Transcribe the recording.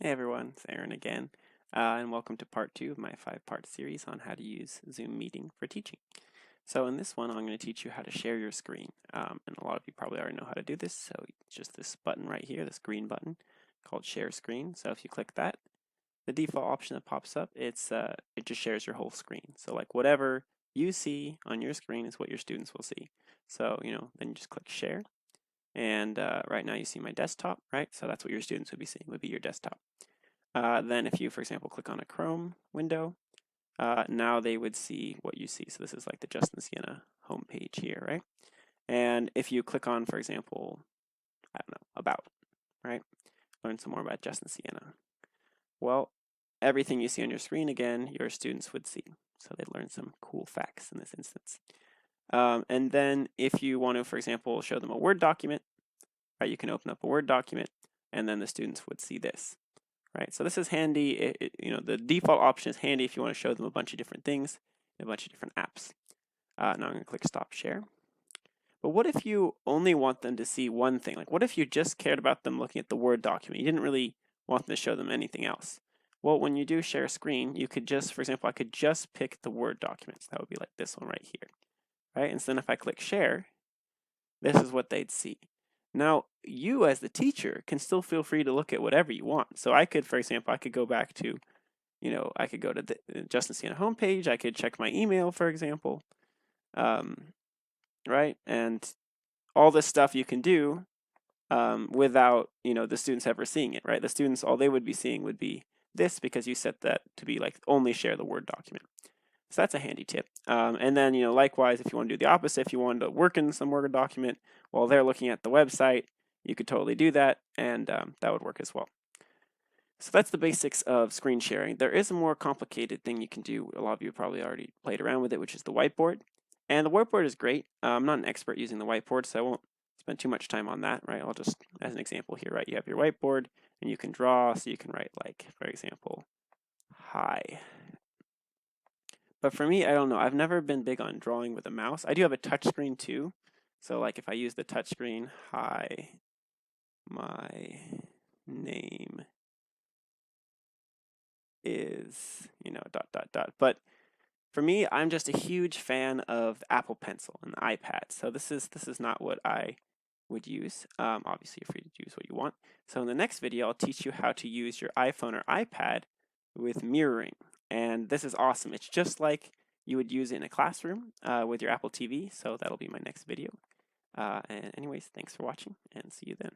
Hey everyone, it's Aaron again, and welcome to part 2 of my 5-part series on how to use Zoom Meeting for teaching. So in this one, I'm going to teach you how to share your screen, and a lot of you probably already know how to do this, so it's just this button right here, this green button called Share Screen. So if you click that, the default option that pops up, it just shares your whole screen. So like whatever you see on your screen is what your students will see. So, then you just click Share, and right now you see my desktop, right? So that's what your students would be seeing, would be your desktop. Then if you, for example, click on a Chrome window, now they would see what you see. So this is like the Justin-Siena homepage here, right? And if you click on, for example, I don't know, about, right? Learn some more about Justin-Siena. Well, everything you see on your screen, again, your students would see. So they'd learn some cool facts in this instance. And then if you want to, for example, show them a Word document, right, you can open up a Word document, and then the students would see this. Right, so this is handy. The default option is handy if you want to show them a bunch of different things, a bunch of different apps. Now I'm going to click Stop Share. But what if you only want them to see one thing? Like, what if you just cared about them looking at the Word document? You didn't really want them to show them anything else. Well, when you do share a screen, you could just, for example, I could just pick the Word documents. That would be like this one right here, right? And so then if I click Share, this is what they'd see. Now, you as the teacher can still feel free to look at whatever you want. So I could, for example, I could go back to, I could go to the Justin-Siena homepage. I could check my email, for example, right? And all this stuff you can do without, the students ever seeing it, right? The students, all they would be seeing would be this because you set that to be like only share the Word document. So that's a handy tip. And then, likewise, if you want to do the opposite, if you wanted to work in some Word document while they're looking at the website, you could totally do that, and that would work as well. So that's the basics of screen sharing. There is a more complicated thing you can do. A lot of you probably already played around with it, which is the whiteboard. And the whiteboard is great. I'm not an expert using the whiteboard, so I won't spend too much time on that, right? I'll just, as an example here, right, you have your whiteboard, and you can draw, so you can write, like, for example, hi. But for me, I don't know. I've never been big on drawing with a mouse. I do have a touch screen too. So like if I use the touch screen, hi, my name is, dot, dot, dot. But for me, I'm just a huge fan of the Apple Pencil and the iPad. So this is not what I would use. Obviously, you're free to use what you want. So in the next video, I'll teach you how to use your iPhone or iPad with mirroring. And this is awesome. It's just like you would use it in a classroom with your Apple TV. So that'll be my next video. And anyways, thanks for watching and see you then.